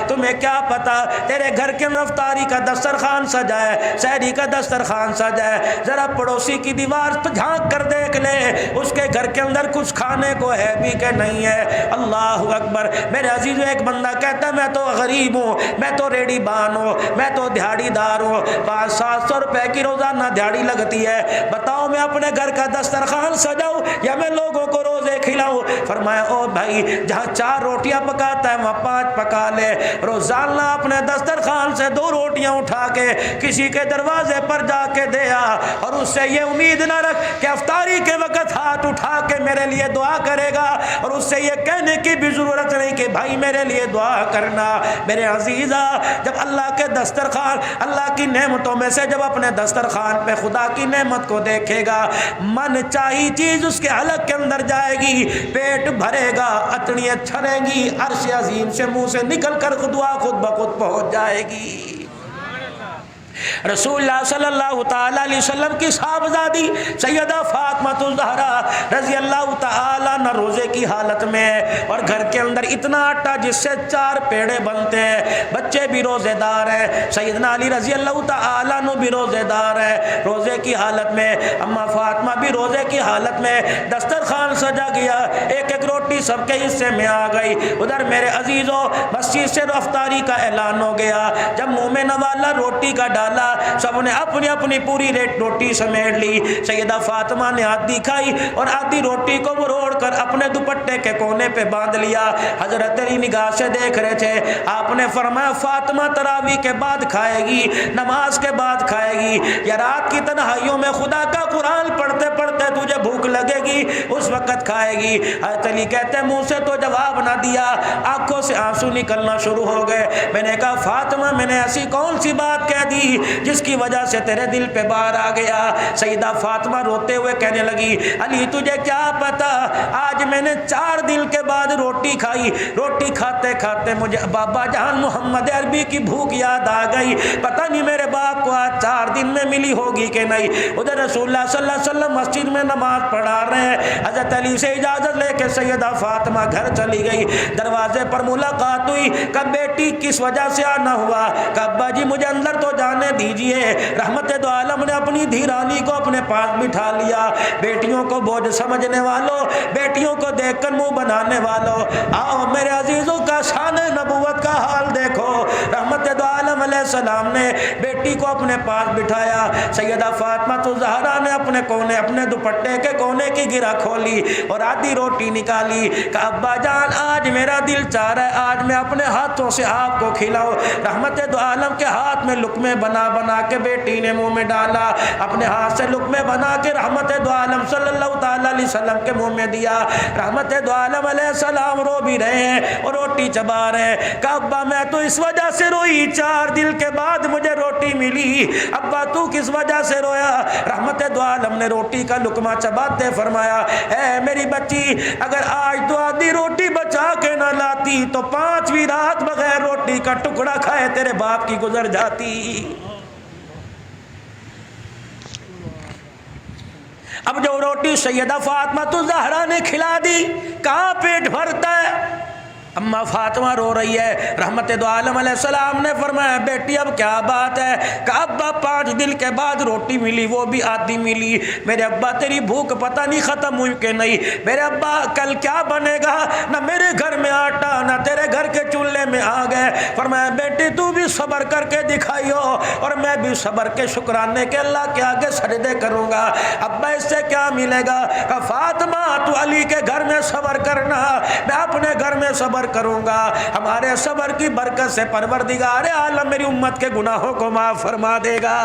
تمہیں کیا پتا تیرے گھر کے افطاری کا دسترخوان سجا ہے, سحری کا دسترخوان سجا ہے, ذرا پڑوسی کی دیوار پہ جھانک کر دیکھ لے اس کے گھر کے اندر کچھ کھانے کو ہے بھی کہ نہیں ہے. اللہ اکبر. میرے عزیز ایک بندہ کہتا ہے میں تو غریب ہوں, میں تو ریڑی بان ہوں, میں تو دیہڑی دار ہوں, 500-700 روپے کی روزانہ دیہڑی لگتی ہے, بتاؤ میں اپنے گھر کا دسترخوان سجاؤں یا میں لوگوں کو روزے کھلاؤں؟ فرمایا او بھائی جہاں 4 روٹیاں پکاتا ہے وہاں 5 پکا لے. روزانہ اپنے دسترخوان سے 2 روٹیاں اٹھا کے کسی کے دروازے پر جا کے دیا اور اس سے یہ امید نہ رکھ کہ افطاری کے وقت ہاتھ اٹھا کے میرے لیے دعا کرے گا, اور اس سے یہ کہنے کی بھی ضرورت نہیں کہ بھائی میرے لیے دعا کرنا. میرے عزیزہ جب اللہ کے دسترخوان, اللہ کی نعمتوں میں سے جب اپنے دسترخوان پہ خدا کی نعمت کو دیکھے گا, من چاہی چیز اس کے حلق کے اندر جائے گی, پیٹ بھرے گا, اٹڑیاں چھڑیں گی, عرش عظیم سے منہ سے نکل کر دعا خود بخود پہنچ جائے گی. رسول اللہ صلی اللہ تعالی علیہ وسلم کی صاحبزادی سیدہ فاطمہ الزہرا رضی اللہ تعالی عنہ روزے کی حالت میں ہے, اور گھر کے اندر اتنا آٹا جس سے 4 پیڑے بنتے ہیں, بچے بھی روزے دار ہیں, سیدنا علی رضی اللہ تعالی عنہ بھی روزے دار ہیں. روزے کی حالت میں اما فاطمہ بھی روزے کی حالت میں, دسترخوان سجا گیا, ایک روٹی سب کے حصے میں آ گئی. ادھر میرے عزیزوں مسجد سے افطاری کا اعلان ہو گیا, جب منہ میں نوالا روٹی کا ڈالا سب نے اپنی اپنی پوری روٹی سمیٹ لی. سیدہ فاطمہ نے آدھی کھائی اور آدھی روٹی کو مروڑ کر اپنے دوپٹے کے کونے پہ باندھ لیا. حضرت علی نگاہ سے دیکھ رہے تھے. آپ نے فرمایا فاطمہ تراویح کے بعد کھائے گی, نماز کے بعد کھائے گی, یا رات کی تنہائیوں میں خدا کا قرآن پڑھتے پڑھتے تجھے بھوک لگے گی اس وقت کھائے گی؟ حضرت علی کہتے ہیں منہ سے تو جواب نہ دیا, آنکھوں سے آنسو نکلنا شروع ہو گئے. میں نے کہا فاطمہ میں نے ایسی کون سی بات کہہ دی جس کی وجہ سے تیرے دل پہ بار آ گیا؟ سیدہ فاطمہ روتے ہوئے کہنے لگی علی تجھے کیا پتا, آج میں نے 4 دن کے بعد روٹی کھائی, روٹی کھاتے کھاتے مجھے بابا جان محمد عربی کی بھوک یاد آ گئی, پتہ نہیں میرے باپ کو آج 4 دن میں ملی ہوگی کہ نہیں. ادھر رسول اللہ صلی اللہ علیہ وسلم مسجد میں نماز پڑھا رہے ہیں. حضرت علی سے اجازت لے کے سیدہ فاطمہ گھر چلی گئی. دروازے پر ملاقات ہوئی, کہ بیٹی کس وجہ سے آنا ہوا؟ کہ ابا جی مجھے اندر تو جانے دیجئے. رحمت دو عالم نے اپنی دھیرانی کو اپنے پاس بٹھا لیا. بیٹیوں کو بوجھ سمجھنے والوں, بیٹیوں کو دیکھ کر منہ بنانے والوں, آؤ میرے عزیزوں کا شان نبوت کا حال دیکھو. رحمت دو عالم علیہ السلام نے بیٹی کو اپنے پاس بٹھایا. سیدہ فاطمہ الزہرا نے اپنے کونے, اپنے دوپٹے کے کونے کی گرہ کھولی اور آدھی روٹی نکالی. کہ ابا جان آج میرا دل چاہ رہا ہے آج میں اپنے ہاتھوں سے آپ کو کھلاؤں. رحمت دو عالم کے ہاتھ میں لقمے بنا بنا کے بیٹی نے منہ میں ڈالا, اپنے ہاتھ سے لقمے بنا کے رحمت دو عالم صلی اللہ تعالی علیہ وسلم کے منہ میں دیا. رحمت دو عالم علیہ السلام رو بھی رہے ہیں اور روٹی چبا رہے ہیں. کہ ابا میں تو اس وجہ سے روئی 4 دن کے بعد مجھے روٹی ملی. ابا تو کس وجہ سے رویا؟ رحمت دو عالم نے روٹی کا لقمہ چباتے فرمایا اے میری بچی اگر آج تو آدھی روٹی بچا کے نہ لاتی تو 5ویں رات بغیر روٹی کا ٹکڑا کھائے تیرے باپ کی گزر جاتی. اب جو روٹی سیدہ فاطمہ الزہرا نے کھلا دی, کہاں پیٹ بھرتا ہے؟ اما فاطمہ رو رہی ہے. رحمت دو عالم علیہ السلام نے فرمایا بیٹی اب کیا بات ہے؟ کہ ابا 5 دن کے بعد روٹی ملی, وہ بھی آدھی ملی. میرے ابا تیری بھوک پتہ نہیں ختم ہوئی کہ نہیں. میرے ابا کل کیا بنے گا؟ نہ میرے گھر میں آٹا نہ تیرے گھر کے چولہے میں آ گئے. فرمایا بیٹی تو بھی صبر کر کے دکھائیو اور میں بھی صبر کے شکرانے کے اللہ کے آگے سجدے کروں گا. ابا اس سے کیا ملے گا؟ کہ فاطمہ تو علی کے گھر میں صبر کرنا, میں اپنے گھر میں صبر کروں گا. ہمارے صبر کی برکت سے پروردگار عالم میری امت کے گناہوں کو معاف فرما دے گا.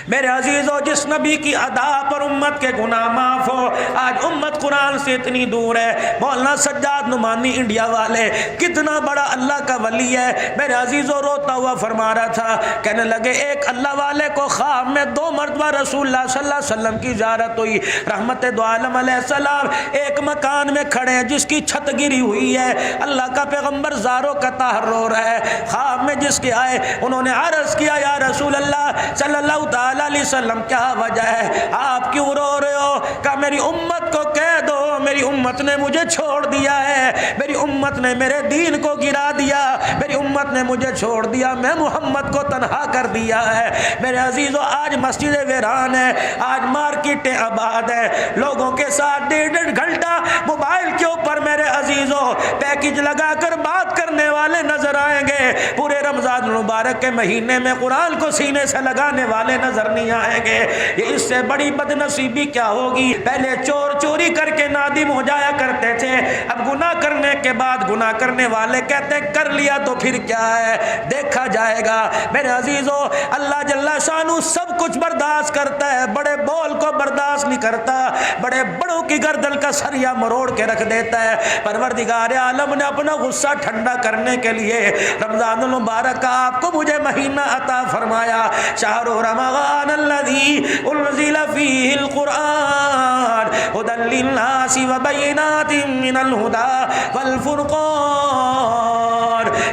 میرے عزیزوں جس نبی کی ادا پر امت کے گناہ معاف ہو, آج امت قرآن سے اتنی دور ہے. مولانا سجاد نعمانی انڈیا والے کتنا بڑا اللہ کا ولی ہے. میرے عزیزوں روتا ہوا فرما رہا تھا, کہنے لگے ایک اللہ والے کو خواب میں 2 مرتبہ رسول اللہ صلی اللہ علیہ وسلم کی زیارت ہوئی. رحمت دو عالم علیہ السلام ایک مکان میں کھڑے ہیں جس کی چھت گری ہوئی ہے. اللہ کا پیغمبر زاروں کا طاہر رو رہا ہے. خواب میں جس کے آئے انہوں نے عرض کیا یا رسول اللہ صلی اللہ تعالی علیہ وسلم کیا وجہ ہے, آپ کیوں رو رہے ہو؟ کہ میری امت کو کہہ دو میری امت نے مجھے چھوڑ دیا ہے، میری امت نے میرے دین کو گرا دیا، میری امت نے مجھے چھوڑ دیا، میں محمد کو تنہا کر دیا ہے۔ میرے عزیزو آج مسجد ویران ہے، آج مارکیٹیں آباد ہے، لوگوں کے ساتھ 1.5 گھنٹہ موبائل کے اوپر میرے عزیزو پیکج لگا کر بات کرنے والے نظر آئیں گے، پورے رمضان المبارک کے مہینے میں قرآن کو سینے سے لگانے والے نظر نہیں آئیں گے۔ یہ اس سے بڑی بد نصیبی کیا ہوگی؟ پہلے چور چوری کر کے نادم ہو جایا کرتے تھے، اب گناہ کرنے کے بعد گناہ کرنے والے کہتے ہیں کر لیا تو پھر کیا ہے، دیکھا جائے گا۔ میرے عزیزو اللہ جل شانہ سب کچھ برداشت کرتا ہے، بڑے بول کو برداشت نہیں کرتا، بڑے بڑوں کی گردن کا سریا مروڑ کے رکھ دیتا ہے۔ پروردگار عالم نے اپنا غصہ ٹھنڈا کرنے کے لیے رمضان المبارک کا آپ کو مجھے مہینہ عطا فرمایا۔ شہر رمضان الذی انزل فیہ القرآن ھدی للناس وبینات من الھدی والفرقان۔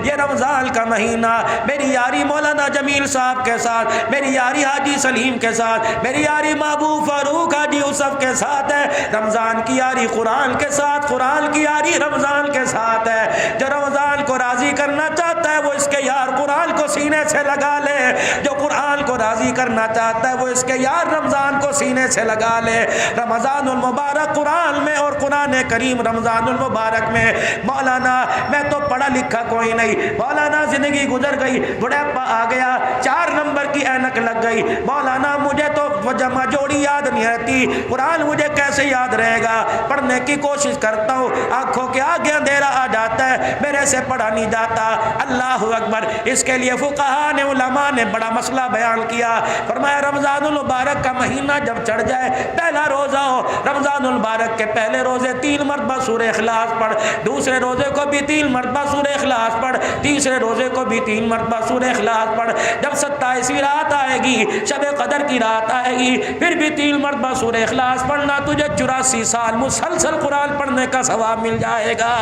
یہ رمضان کا مہینہ میری یاری مولانا جمیل صاحب کے ساتھ، میری یاری حاجی سلیم کے ساتھ، میری یاری محبوب فاروق حاجی یوسف کے ساتھ ہے۔ رمضان کی یاری قرآن کے ساتھ، قرآن کی یاری رمضان کے ساتھ ہے۔ جو رمضان کو راضی کرنا چاہتا ہے وہ اس کے یار قرآن کو سینے سے لگا لے، جو قرآن کو راضی کرنا چاہتا ہے وہ اس کے یار رمضان کو سینے سے لگا لے۔ رمضان المبارک قرآن میں اور قرآن کریم رمضان المبارک میں، مولانا میں تو پڑھا لکھا کوئی نہیں، مولانا زندگی گزر گئی، بڑھاپا آ گیا، 4 نمبر کی اینک لگ گئی، مولانا مجھے تو جمع جوڑی یاد نہیں رہتی، قرآن مجھے کیسے یاد رہے گا؟ پڑھنے کی کوشش کرتا ہوں، آنکھوں کے آگے اندھیرا آ جاتا ہے، میرے سے پڑھا نہیں جاتا۔ اللہ اکبر! اس کے لیے فقہاء نے، علماء نے بڑا مسئلہ بیان کیا، فرمایا رمضان المبارک کا مہینہ جب چڑھ جائے، پہلا روزہ ہو، رمضان المبارک کے پہلے روزے 3 مرتبہ سورہ اخلاص پڑھ، دوسرے روزے کو بھی 3 مرتبہ سورہ اخلاص پڑھ، تیسرے روزے کو بھی 3 مرتبہ سورہ اخلاص پڑھ۔ جب 27ویں رات آئے گی، شب قدر کی رات آئے گی، پھر بھی 3 مرتبہ سورہ اخلاص پڑھنا، تجھے 84 سال مسلسل قرآن پڑھنے کا ثواب مل جائے گا۔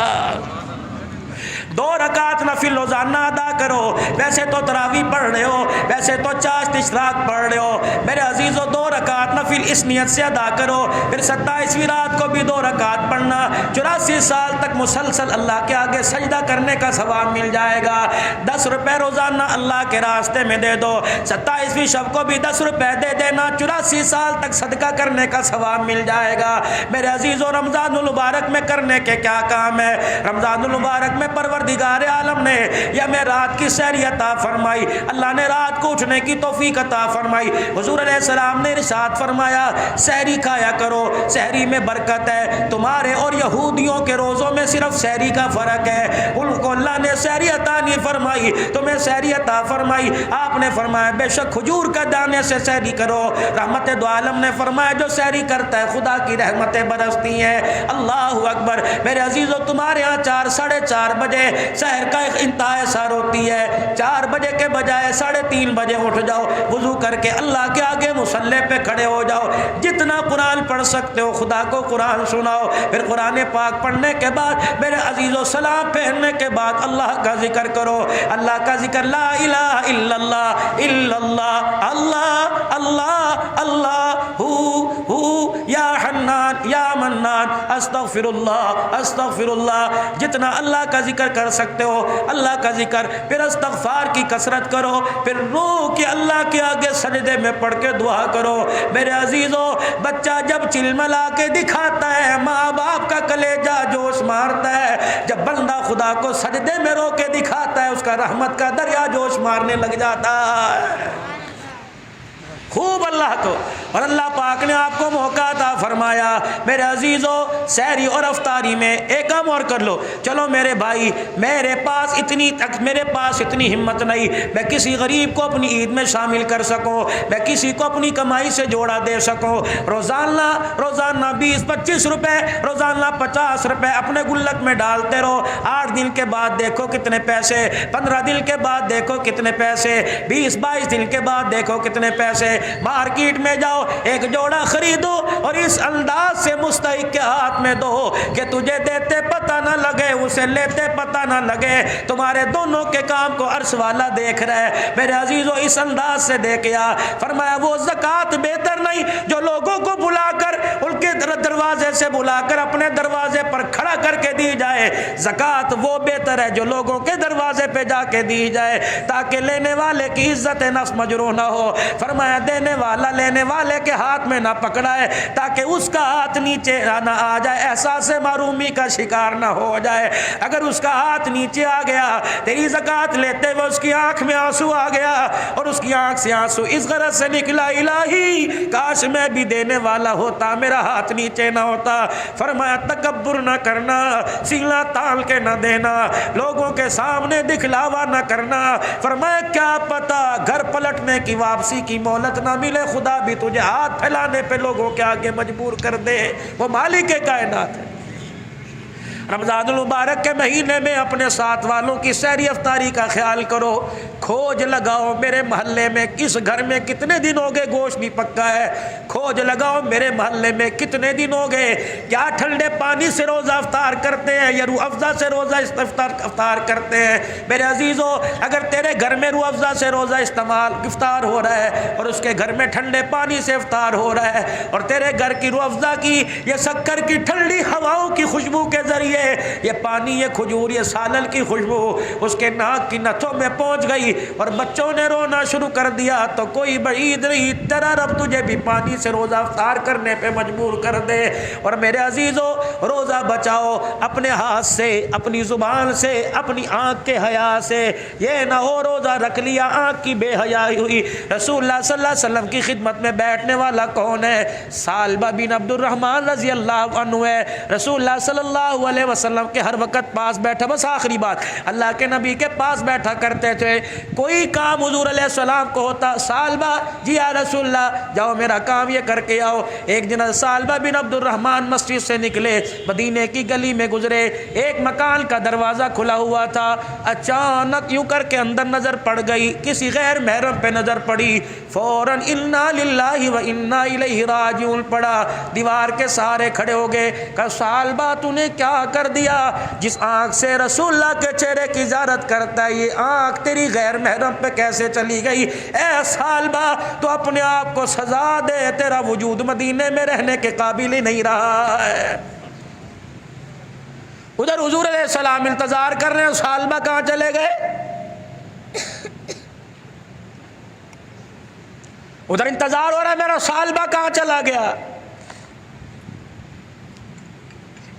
2 رکعت نفل روزانہ ادا کرو، ویسے تو تراویح پڑھ رہے ہو، ویسے تو چاشت اشراق پڑھ رہے ہو، میرے عزیزو 2 رکعت نفل اس نیت سے ادا کرو، پھر 27ویں رات کو بھی 2 رکعت پڑھنا، 84 سال تک مسلسل اللہ کے آگے سجدہ کرنے کا ثواب مل جائے گا۔ 10 روپے روزانہ اللہ کے راستے میں دے دو، 27ویں شب کو بھی 10 روپے دے دینا، 84 سال تک صدقہ کرنے کا ثواب مل جائے گا۔ میرے عزیزو رمضان المبارک میں کرنے کے کیا کام ہے؟ رمضان المبارک میں پروردگار عالم نے یا میں رات کی سحری عطا فرمائی، اللہ نے رات کو اٹھنے کی توفیق عطا فرمائی، حضور علیہ السلام نے ارشاد فرمایا سحری کھایا کرو، سحری میں برکت ہے۔ تمہارے اور یہودیوں کے روزوں میں صرف سحری کا فرق ہے، ان کو اللہ نے سحری عطا نہیں فرمائی، تمہیں سحری عطا فرمائی۔ آپ نے فرمایا بے شک کھجور کا دانے سے سحری کرو، رحمت دو عالم نے فرمایا جو سحری کرتا ہے خدا کی رحمتیں برستی ہیں۔ اللہ اکبر! میرے عزیزو تمہارے ہاں 4 ساڑھے 4 بجے سحر کا ایک انتہائی سار ہوتی ہے، 4 بجے کے بجائے 3:30 بجے اٹھ جاؤ، وضو کر کے اللہ کے آگے مصلی پہ کھڑے ہو جاؤ، جتنا قرآن پڑھ سکتے ہو خدا کو قرآن سناؤ، پھر قرآن پاک پڑھنے کے بعد میرے عزیزو سلام پھیرنے کے بعد اللہ کا ذکر کرو، اللہ کا ذکر، لا الہ الا اللہ الا اللہ، اللہ اللہ اللہ، ہو یا حنان یا منان، استغفر اللہ، جتنا اللہ کا ذکر کر سکتے ہو اللہ کا ذکر، پھر استغفار کی کثرت کرو، پھر رو کے اللہ کے آگے سجدے میں پڑھ کے دعا کرو۔ میرے عزیزو بچہ جب چلملا کے دکھاتا ہے ماں باپ کا کلیجہ جوش مارتا ہے، جب بندہ خدا کو سجدے میں رو کے دکھاتا ہے اس کا رحمت کا دریا جوش مارنے لگ جاتا ہے۔ خوب اللہ کو، اور اللہ پاک نے آپ کو موقع عطا فرمایا۔ میرے عزیزو سحری اور افطاری میں ایک کام اور کر لو، چلو میرے بھائی میرے پاس اتنی ہمت نہیں میں کسی غریب کو اپنی عید میں شامل کر سکوں، میں کسی کو اپنی کمائی سے جوڑا دے سکوں، روزانہ 20-25 روپے، روزانہ 50 روپے اپنے گلک میں ڈالتے رہو، 8 دن کے بعد دیکھو کتنے پیسے، 15 دن کے بعد دیکھو کتنے پیسے، 20-22 دن کے بعد دیکھو کتنے پیسے۔ مارکیٹ میں جاؤ ایک جوڑا خریدو اور اس انداز سے مستحق کے ہاتھ میں دو کہ تجھے دیتے پتہ پتہ نہ لگے اسے لیتے پتہ نہ لگے، تمہارے دونوں کے کام کو عرش والا دیکھ رہا ہے۔ میرے عزیزو اس انداز سے دیکھیا، فرمایا وہ زکوٰۃ بہتر نہیں جو لوگوں کو بلا کر ان کے دروازے سے بلا کر اپنے دروازے پر کھڑا کر کے دی جائے، زکوٰۃ وہ بہتر ہے جو لوگوں کے دروازے پہ جا کے دی جائے تاکہ لینے والے کی عزت نفس مجروح نہ ہو۔ فرمایا دینے والا لینے والے کے ہاتھ میں نہ پکڑائے تاکہ اس کا ہاتھ نیچے نہ آ جائے، احساس معرومی کا شکار نہ ہو جائے۔ اگر اس کا ہاتھ نیچے آ گیا، تیری زکوٰۃ لیتے ہوئے اس کی آنکھ میں آنسو آ گیا اور اس کی آنکھ سے آنسو اس غرض سے نکلا الہی کاش میں بھی دینے والا ہوتا، میرا ہاتھ نیچے نہ ہوتا۔ فرمایا تکبر نہ کرنا، سینہ تال کے نہ دینا، لوگوں کے سامنے دکھلاوا نہ کرنا۔ فرمایا کیا پتا گھر پلٹنے کی واپسی کی مہلت نہ ملے، خدا بھی تجھے ہاتھ پھیلانے پہ لوگوں کے آگے مجبور کر دے، وہ مالک کائنات ہے۔ رمضان المبارک کے مہینے میں اپنے ساتھ والوں کی سحری افطاری کا خیال کرو، کھوج لگاؤ میرے محلے میں کس گھر میں کتنے دن ہو گئے گوشت بھی پکا ہے، کھوج لگاؤ میرے محلے میں کتنے دن ہو گئے، کیا ٹھنڈے پانی سے روزہ افطار کرتے ہیں یا روح افزا سے روزہ افطار کرتے ہیں۔ میرے عزیزو اگر تیرے گھر میں روح افزا سے روزہ افطار ہو رہا ہے اور اس کے گھر میں ٹھنڈے پانی سے افطار ہو رہا ہے اور تیرے گھر کی روح افزا کی یہ شکر کی ٹھنڈی ہواؤں کی خوشبو کے ذریعے یہ پانی یہ کھجور یہ سالن کی خوشبو اس کے ناک کی نتھوں میں پہنچ گئی اور بچوں نے رونا شروع کر دیا تو کوئی بعید نہیں، تیرا رب تجھے بھی پانی سے روزہ افطار کرنے پہ مجبور کر دے۔ اور میرے عزیزو روزہ بچاؤ اپنے ہاتھ سے، اپنی زبان سے، اپنی آنکھ کے حیا سے، یہ نہ ہو روزہ رکھ لیا آنکھ کی بے حیائی ہوئی۔ رسول اللہ صلی اللہ علیہ وسلم کی خدمت میں بیٹھنے والا کون ہے؟ سالبہ بن عبد الرحمن رضی اللہ عنہ ہے۔ رسول اللہ صلی اللہ علیہ وسلم کے ہر وقت پاس بیٹھا، بس آخری بات اللہ کے نبی کے پاس بیٹھا کرتے تھے، کوئی کام حضور علیہ السلام کو ہوتا، سالبہ جی یا رسول اللہ جاؤ میرا کام یہ کر کے آؤ۔ ایک دن سالبہ بن عبد الرحمن مسجد سے نکلے، مدینے کی گلی میں گزرے، ایک مکان کا دروازہ کھلا ہوا تھا، اچانک یوں کر کے اندر نظر پڑ گئی، کسی غیر محرم پہ نظر پڑی، فوراً انا للہ و انا الیہ راجعون پڑا، دیوار کے سہارے کھڑے ہو گئے، کہ سالبہ تو نے کیا کر دیا؟ جس آنکھ سے رسول اللہ کے چہرے کی زیارت کرتا ہے یہ آنکھ تیری غیر محرم پہ کیسے چلی گئی؟ اے سالبہ تو اپنے آپ کو سزا دے، تیرا وجود مدینے میں رہنے کے قابل ہی نہیں رہا ہے۔ ادھر حضور علیہ السلام انتظار کر رہے ہیں، سالبہ کہاں چلے گئے؟ ادھر انتظار ہو رہا ہے میرا سالبہ کہاں چلا گیا؟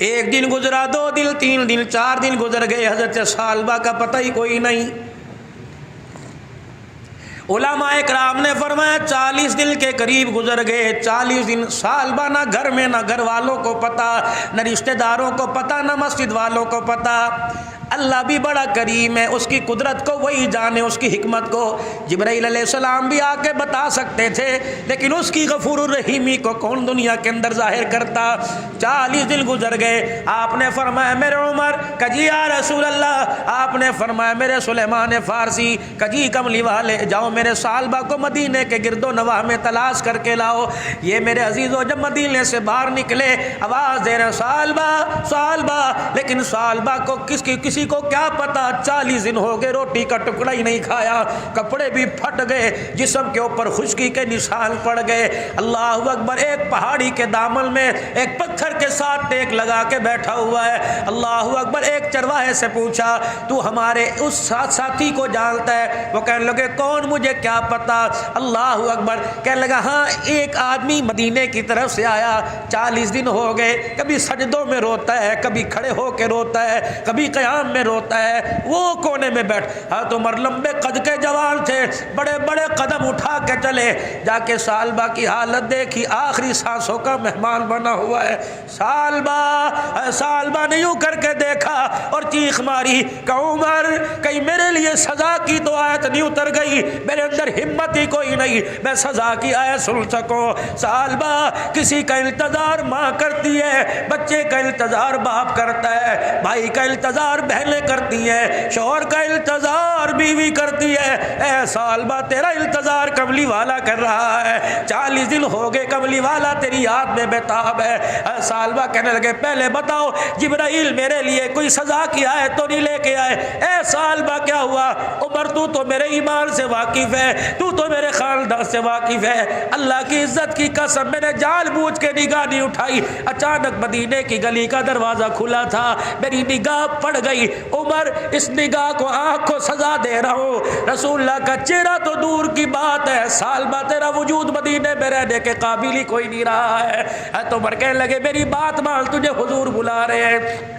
ایک دن گزرا، 2 دن، 3 دن، 4 دن گزر گئے، حضرت سالبہ کا پتہ ہی کوئی نہیں۔ علماء اکرام نے فرمایا 40 دن کے قریب گزر گئے، 40 دن سالبہ نہ گھر میں، نہ گھر والوں کو پتہ، نہ رشتہ داروں کو پتہ، نہ مسجد والوں کو پتہ۔ اللہ بھی بڑا کریم ہے، اس کی قدرت کو وہی جانے، اس کی حکمت کو جبرائیل علیہ السلام بھی آ کے بتا سکتے تھے، لیکن اس کی غفور الرحیمی کو کون دنیا کے اندر ظاہر کرتا۔ 40 دن گزر گئے، آپ نے فرمایا میرے عمر، کجی یا رسول اللہ، آپ نے فرمایا میرے سلیمان فارسی، کجی کملی والے جاؤ میرے سالبہ کو مدینے کے گرد و نواح میں تلاش کر کے لاؤ۔ یہ میرے عزیزو جب مدینے سے باہر نکلے آواز دے رہے سالبہ سالبہ، لیکن سالبہ کو کسی کو کیا پتا 40 دن ہو گئے روٹی کا ٹکڑا ہی نہیں کھایا، کپڑے بھی پھٹ گئے، جسم کے اوپر خشکی کے نشان پڑ گئے۔ اللہ اکبر، ایک پہاڑی کے دامن میں ایک پتھر کے ساتھ ٹیک لگا کے بیٹھا ہوا ہے۔ اللہ اکبر، ایک چرواہے سے پوچھا تو ہمارے اس ساتھی کو جانتا ہے؟ وہ کہنے لگے کون، مجھے کیا پتا۔ اللہ اکبر، کہنے لگا ہاں ایک آدمی مدینے کی طرف سے آیا، 40 دن ہو گئے، کبھی سجدوں میں روتا ہے، کبھی کھڑے ہو کے روتا ہے، کبھی قیام میں روتا ہے، وہ کونے میں بیٹھ۔ حضرت عمر لمبے قد کے جوان تھے، بڑے بڑے قدم اٹھا کے چلے، جا کے سالبہ کی حالت دیکھی، آخری سانسوں کا مہمان بنا ہوا ہے۔ سالبہ نے یوں کر کے دیکھا اور چیخ ماری کہ عمر کہیں میرے لیے سزا کی تو آیت نہیں اتر گئی، میرے اندر ہمت ہی کوئی نہیں میں سزا کی آیت سن سکوں۔ سالبہ، کسی کا انتظار ماں کرتی ہے، بچے کا انتظار باپ کرتا ہے، بھائی کا انتظار بہن بہنیں کرتی ہیں، شوہر کا انتظار بیوی کرتی ہے، اے سالبہ تیرا انتظار کملی والا کر رہا ہے، 40 دن ہو گئے کملی والا تیری یاد میں بےتاب ہے۔ اے سالبہ کہنے لگے پہلے بتاؤ جبرائیل میرے لیے کوئی سزا کی آئے تو نہیں لے کے آئے؟ اے سالبہ کیا ہوا؟ عمر تو میرے ایمان سے واقف ہے، تو میرے خاندان سے واقف ہے، اللہ کی عزت کی قسم میں نے جان بوجھ کے نگاہ نہیں اٹھائی، اچانک مدینے کی گلی کا دروازہ کھلا تھا، میری نگاہ پڑ گئی، عمر اس نگاہ کو آنکھ کو سزا دے رہا ہوں، رسول اللہ کا چہرہ تو دور کی بات ہے، سالبہ تیرا وجود مدینے میں رہنے کے قابل ہی کوئی نہیں رہا ہے۔ تو عمر کہنے لگے میری بات مان، تجھے حضور بلا رہے ہیں۔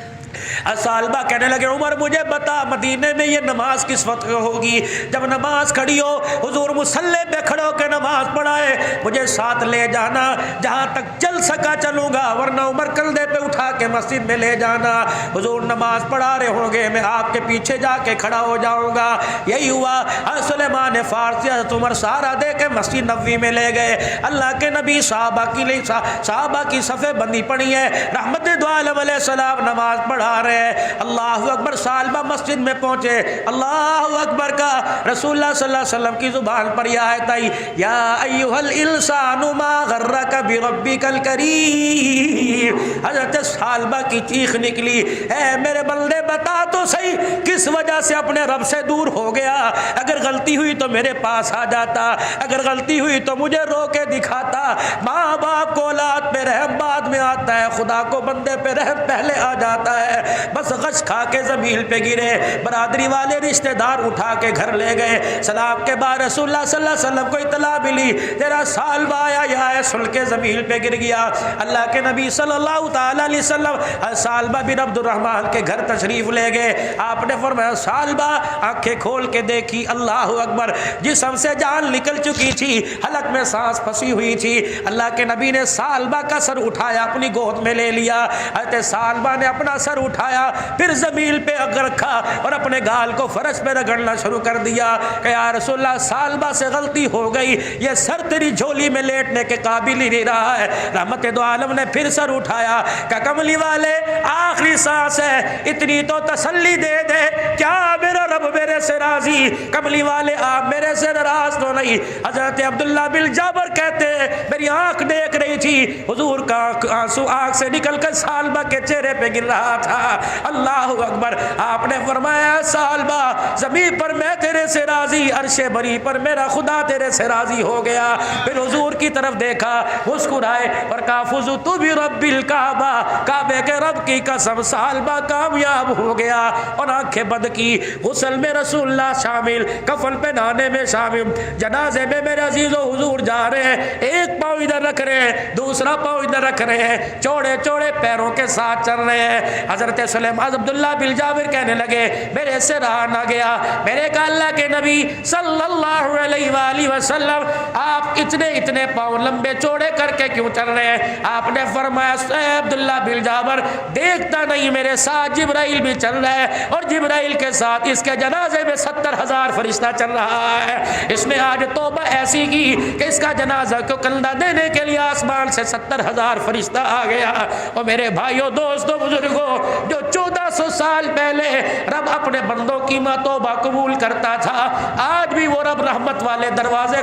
سالبہ کہنے لگے عمر مجھے بتا مدینے میں یہ نماز کس وقت ہوگی؟ جب نماز کھڑی ہو حضور مصلی پہ کھڑے ہو کے نماز پڑھائے، مجھے ساتھ لے جانا، جہاں تک چل سکا چلوں گا، ورنہ عمر کندھے پہ اٹھا کے مسجد میں لے جانا، حضور نماز پڑھا رہے ہوں گے میں آپ کے پیچھے جا کے کھڑا ہو جاؤں گا۔ یہی ہوا، سلیمان فارسی حضرت عمر سارا دے کے مسجد نبوی میں لے گئے، اللہ کے نبی صحابہ کی صفیں بندی پڑی ہے، رحمت دو عالم علیہ السلام نماز پڑھا رہے ہیں، اللہ اکبر، سالبہ مسجد میں پہنچے، اللہ اکبر کا، رسول اللہ صلی اللہ علیہ وسلم کی زبان پر یہ آیت آئی، یا ایھا الانسان ما غرک بربک الکریم، حضرت سالبہ کی چیخ نکلی، اے میرے بندے بتا تو صحیح کس وجہ سے اپنے رب سے دور ہو گیا؟ اگر غلطی ہوئی تو میرے پاس آ جاتا، اگر غلطی ہوئی تو مجھے رو کے دکھاتا، ماں باپ کو اولاد پہ رحم بعد میں آتا ہے، خدا کو بندے پہ رحم پہلے آ جاتا ہے۔ بس غش کھا کے زمین پہ گرے، برادری والے رشتہ دار اٹھا کے گھر لے گئے، سلام کے بعد رسول اللہ صلی اللہ علیہ وسلم کو اطلاع ملی تیرا سالبہ آیا، یہ سن کے زمین پہ گر گیا۔ اللہ کے نبی صلی اللہ تعالی علیہ وسلم سالبہ بن عبد الرحمن کے گھر تشریف لے گئے، آپ نے فرمایا سالبہ آنکھیں کھول کے دیکھی، اللہ اکبر، جسم سے جان نکل چکی تھی، حلق میں سانس پھنسی ہوئی تھی، اللہ کے نبی نے سالبہ کا سر اٹھایا اپنی گود میں لے لیا، حضرت سالبہ نے اپنا سر اٹھایا، پھر زمین پہ رکھا اور اپنے گال کو فرش پہ رگڑنا شروع کر دیا کہ یا رسول اللہ سالبہ سے غلطی ہو گئی، یہ سر تیری جھولی میں لیٹنے کے قابل ہی نہیں رہا ہے۔ رحمت دو عالم نے پھر سر اٹھایا کہ کملی والے آخری سانس ہے، اتنی تو تسلی دے دے، کیا میرا رب میرے سے راضی؟ کملی والے آپ میرے سے ناراض تو نہیں؟ حضرت عبداللہ بن جابر کہتے ہیں میری آنکھ دیکھ رہی تھی حضور کا آنسو آنکھ سے نکل کر سالبہ کے چہرے پہ گر رہا تھا، اللہ اکبر، آپ نے فرمایا سالبہ زمین پر میں تیرے سے راضی، عرش بری پر میرا خدا تیرے سے راضی ہو گیا۔ پھر حضور کی طرف دیکھا، مسکرائے اور کہا فزت برب الکعبہ، کعبے کے رب کی قسم سالبہ کامیاب ہو گیا، اور آنکھیں بند کی، غسل میں رسول اللہ شامل، کفن پہنانے میں شامل، جنازے میں میرے عزیز و حضور جا رہے ہیں، ایک پاؤں ادھر رکھ رہے ہیں، دوسرا پاؤں ادھر رکھ رہے ہیں، چوڑے چوڑے پیروں کے ساتھ چل رہے ہیں۔ حضرت سلیمان عبداللہ بن جابر کہنے لگے میرے سے رہا نہ گیا، میرے کہا اللہ کے نبی صلی اللہ علیہ وآلہ وسلم آپ اتنے پاؤں لمبے چوڑے کر کے کیوں چل رہے ہیں؟ آپ نے فرمایا اے عبداللہ بن جابر دیکھتا نہیں میرے ساتھ جبرائیل بھی چل رہا ہے، اور جبرائیل کے ساتھ اس کے جنازے میں 70,000 فرشتہ چل رہا ہے، اس نے آج توبہ ایسی کی کہ اس کا جنازہ کو کندھا دینے کے لیے آسمان سے 70,000 فرشتہ آ گیا۔ اور میرے بھائیوں دوستوں بزرگوں، جو 1400 سال پہلے رب اپنے بندوں کی توبہ قبول کرتا تھا، آج بھی وہ رب رحمت والے دروازے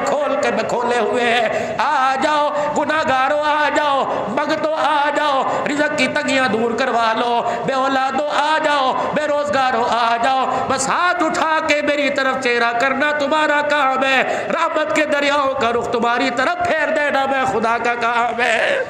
کھولے ہوئے ہیں، آ جاؤ گناہگاروں، آ جاؤ مگتوں، آ جاؤ رزق کی تنگیاں دور کروا لو، بے اولادوں آ جاؤ، بے روزگاروں آ جاؤ، بس ہاتھ اٹھا کے میری طرف چہرہ کرنا تمہارا کام ہے، رحمت کے دریاؤں کا رخ تمہاری طرف پھیر دینا میں خدا کا کام ہے۔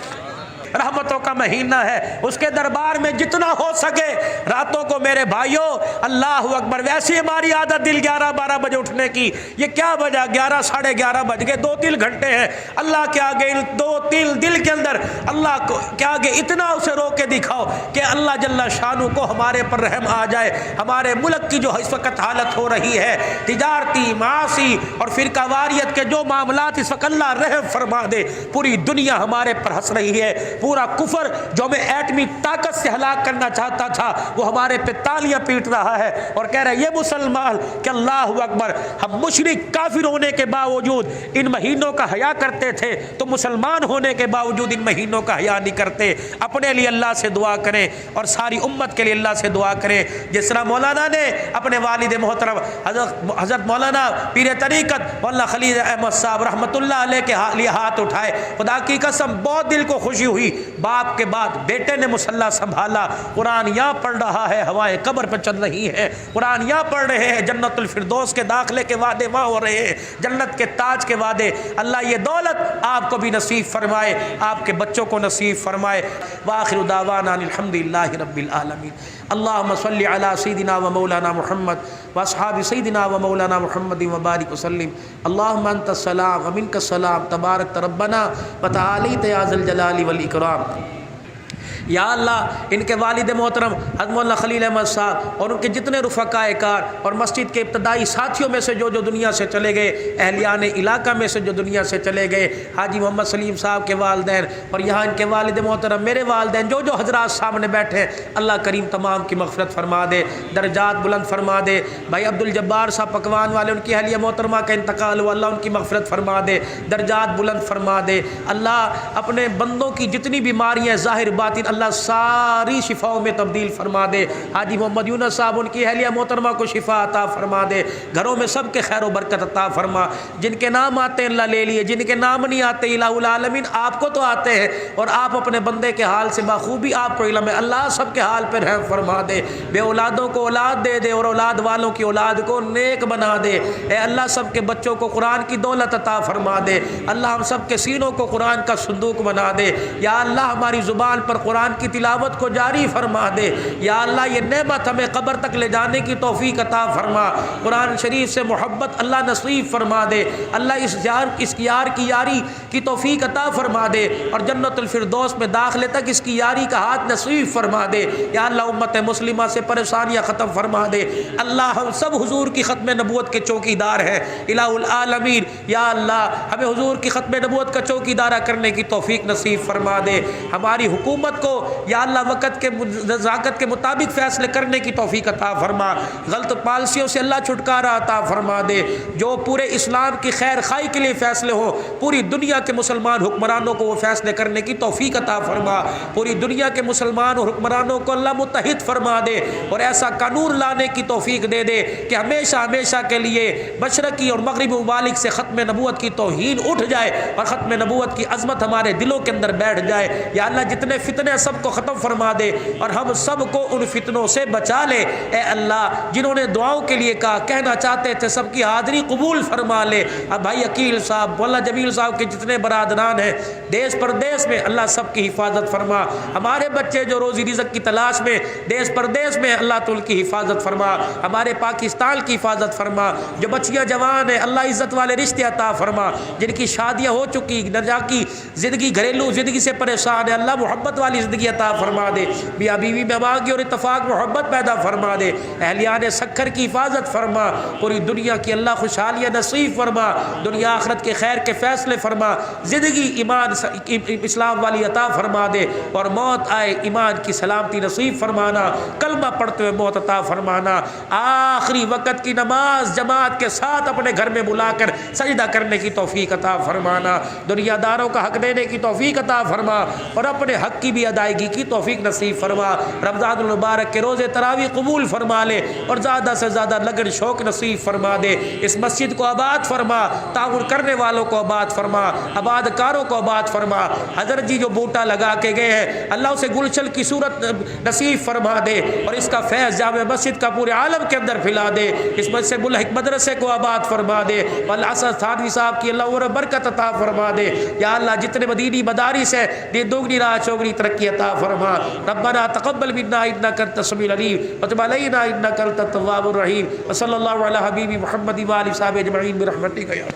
رحمتوں کا مہینہ ہے، اس کے دربار میں جتنا ہو سکے راتوں کو میرے بھائیوں اللہ اکبر، ویسی ہماری عادت دل 11-12 بجے اٹھنے کی، یہ کیا وجہ 11 ساڑھے 11 بج گئے، 2-3 گھنٹے ہیں اللہ کے آگے، 2-3 دل کے اندر اللہ کے آگے اتنا اسے رو کے دکھاؤ کہ اللہ جل شانہ کو ہمارے پر رحم آ جائے۔ ہمارے ملک کی جو اس وقت حالت ہو رہی ہے، تجارتی معاشی اور فرقہ واریت کے جو معاملات، اس وقت اللہ رحم فرما دے، پوری دنیا ہمارے پر ہنس رہی ہے، پورا کفر جو ہمیں ایٹمی طاقت سے ہلاک کرنا چاہتا تھا وہ ہمارے پہ تالیاں پیٹ رہا ہے اور کہہ رہا ہے یہ مسلمان کہ اللہ اکبر، ہم مشرک کافر ہونے کے باوجود ان مہینوں کا حیا کرتے تھے تو مسلمان ہونے کے باوجود ان مہینوں کا حیا نہیں کرتے۔ اپنے لیے اللہ سے دعا کریں اور ساری امت کے لیے اللہ سے دعا کریں۔ جس طرح مولانا نے اپنے والد محترم حضرت مولانا پیر طریقت مولانا خلیل احمد صاحب رحمۃ اللہ علیہ کے لیے ہاتھ اٹھائے، خدا کی قسم بہت دل کو خوشی ہوئی۔ باپ کے بعد بیٹے نے مصلی سنبھالا، قرآن یہاں پڑھ رہا ہے، ہوائیں قبر پہ چل رہی ہیں، قرآن یہاں پڑھ رہے ہیں، جنت الفردوس کے داخلے کے وعدے وہاں ہو رہے ہیں، جنت کے تاج کے وعدے۔ اللہ یہ دولت آپ کو بھی نصیب فرمائے، آپ کے بچوں کو نصیب فرمائے۔ وآخر دعوانا الحمدللہ رب العالمین۔ اللہم صلی علی سیدنا و مولانا محمد واصحاب سیدنا و مولانا محمد وبارک وسلم۔ اللہم انت السلام و منک السلام، تبارک ربنا و تعالیت یا ذا الجلال والاکرام۔ یا اللہ ان کے والد محترم حضرت مولانا خلیل احمد صاحب اور ان کے جتنے رفقائے کار اور مسجد کے ابتدائی ساتھیوں میں سے جو دنیا سے چلے گئے، اہلیان علاقہ میں سے جو دنیا سے چلے گئے، حاجی محمد سلیم صاحب کے والدین اور یہاں ان کے والد محترم میرے والدین، جو حضرات سامنے بیٹھے، اللہ کریم تمام کی مغفرت فرما دے، درجات بلند فرما دے۔ بھائی عبد الجبار صاحب پکوان والے، ان کی اہلیہ محترمہ کا انتقال ہوا، اللہ ان کی مغفرت فرما دے، درجات بلند فرما دے۔ اللہ اپنے بندوں کی جتنی بیماریاں ظاہر باطن اللہ ساری شفاؤں میں تبدیل فرما دے۔ حاجی محمد یونس صاحب ان کی اہلیہ محترمہ کو شفا عطا فرما دے، گھروں میں سب کے خیر و برکت عطا فرما۔ جن کے نام آتے ہیں اللہ لے لیے، جن کے نام نہیں آتے الہ العالمین آپ کو تو آتے ہیں اور آپ اپنے بندے کے حال سے بخوبی آپ کو علم ہے، اللہ سب کے حال پر رحم فرما دے، بے اولادوں کو اولاد دے دے اور اولاد والوں کی اولاد کو نیک بنا دے۔ اے اللہ سب کے بچوں کو قرآن کی دولت عطا فرما دے، اللہ ہم سب کے سینوں کو قرآن کا صندوق بنا دے۔ یا اللہ ہماری زبان پر قرآن کی تلاوت کو جاری فرما دے۔ یا اللہ یہ نعمت ہمیں قبر تک لے جانے کی توفیق عطا فرما، قرآن شریف سے محبت اللہ نصیب فرما دے، اللہ اس یار کی یاری کی توفیق عطا فرما دے اور جنت الفردوس میں داخلے تک اس کی یاری کا ہاتھ نصیب فرما دے۔ یا اللہ امت مسلمہ سے پریشانیاں ختم فرما دے۔ اللہ ہم سب حضور کی ختم نبوت کے چوکی دار ہیں الہ العالمین۔ یا اللہ ہمیں حضور کی ختم نبوت کا چوکی دارہ کرنے کی توفیق نصیب فرما دے۔ ہماری حکومت کو یا اللہ وقت کے نزاکت کے مطابق فیصلے کرنے کی توفیق عطا فرما، غلط پالیسیوں سے اللہ چھٹکارا عطا فرما دے۔ جو پورے اسلام کی خیر خائی کے لیے فیصلے ہو، پوری دنیا کے مسلمان حکمرانوں کو وہ فیصلے کرنے کی توفیق عطا فرما، پوری دنیا کے مسلمان اور حکمرانوں کو اللہ متحد فرما دے اور ایسا قانون لانے کی توفیق دے دے کہ ہمیشہ ہمیشہ کے لیے مشرقی اور مغربی ممالک سے ختم نبوت کی توہین اٹھ جائے اور ختم نبوت کی عظمت ہمارے دلوں کے اندر بیٹھ جائے۔ یا اللہ جتنے فتنے سب کو ختم فرما دے اور ہم سب کو ان فتنوں سے بچا لے۔ اے اللہ جنہوں نے دعاؤں کے لیے کہا کہنا چاہتے تھے سب کی حاضری قبول فرما لے۔ اب بھائی عقیل صاحب مولانا جمیل صاحب کے جتنے برادران ہیں دیس پردیس میں، اللہ سب کی حفاظت فرما۔ ہمارے بچے جو روزی رزق کی تلاش میں دیس پردیس میں، اللہ تو ان کی حفاظت فرما۔ ہمارے پاکستان کی حفاظت فرما۔ جو بچیاں جوان ہیں اللہ عزت والے رشتے عطا فرما، جن کی شادیاں ہو چکی نجا کی زندگی گھریلو زندگی سے پریشان ہے اللہ محبت والی زندگی عطا فرما دے، میاں بیوی میں مانگی اور اتفاق محبت پیدا فرما دے، اہلیان سکھر کی حفاظت فرما، پوری دنیا کی اللہ خوشحالیاں نصیب فرما، دنیا آخرت کے خیر کے فیصلے فرما، زندگی ایمان اسلام والی عطا فرما دے اور موت آئے ایمان کی سلامتی نصیب فرمانا، کلمہ پڑھتے ہوئے موت عطا فرمانا، آخری وقت کی نماز جماعت کے ساتھ اپنے گھر میں بلا کر سجدہ کرنے کی توفیق عطا فرمانا، دنیا داروں کا حق دینے کی توفیق عطا فرما اور اپنے حق کی بھی ادائیگی کی توفیق نصیب فرما۔ رمضان المبارک کے روزے تراویح قبول فرما لے اور زیادہ سے زیادہ لگن شوق نصیب فرما دے۔ اس مسجد کو آباد فرما، تعاون کرنے والوں کو آباد فرما، آباد کاروں کو آباد فرما۔ حضرت جی جو بوٹا لگا کے گئے ہیں اللہ اسے گلشن کی صورت نصیب فرما دے اور اس کا فیض جامع مسجد کا پورے عالم کے اندر پھیلا دے۔ اس مسجد ملحق مدرسے کو آباد فرما دے، الاسد تھانوی صاحب کی اللہ اور برکت عطا فرما دے۔ یا اللہ جتنے مدینی مدارس ہیں دوگنی راہ چوگنی ترقی عطا فرما۔ ربنا تقبل منا انک انت السمیع العلیم وتب علینا انک انت التواب الرحیم وصلی اللہ علی حبیب محمد و آلہ وصحبہ اجمعین برحمتک یا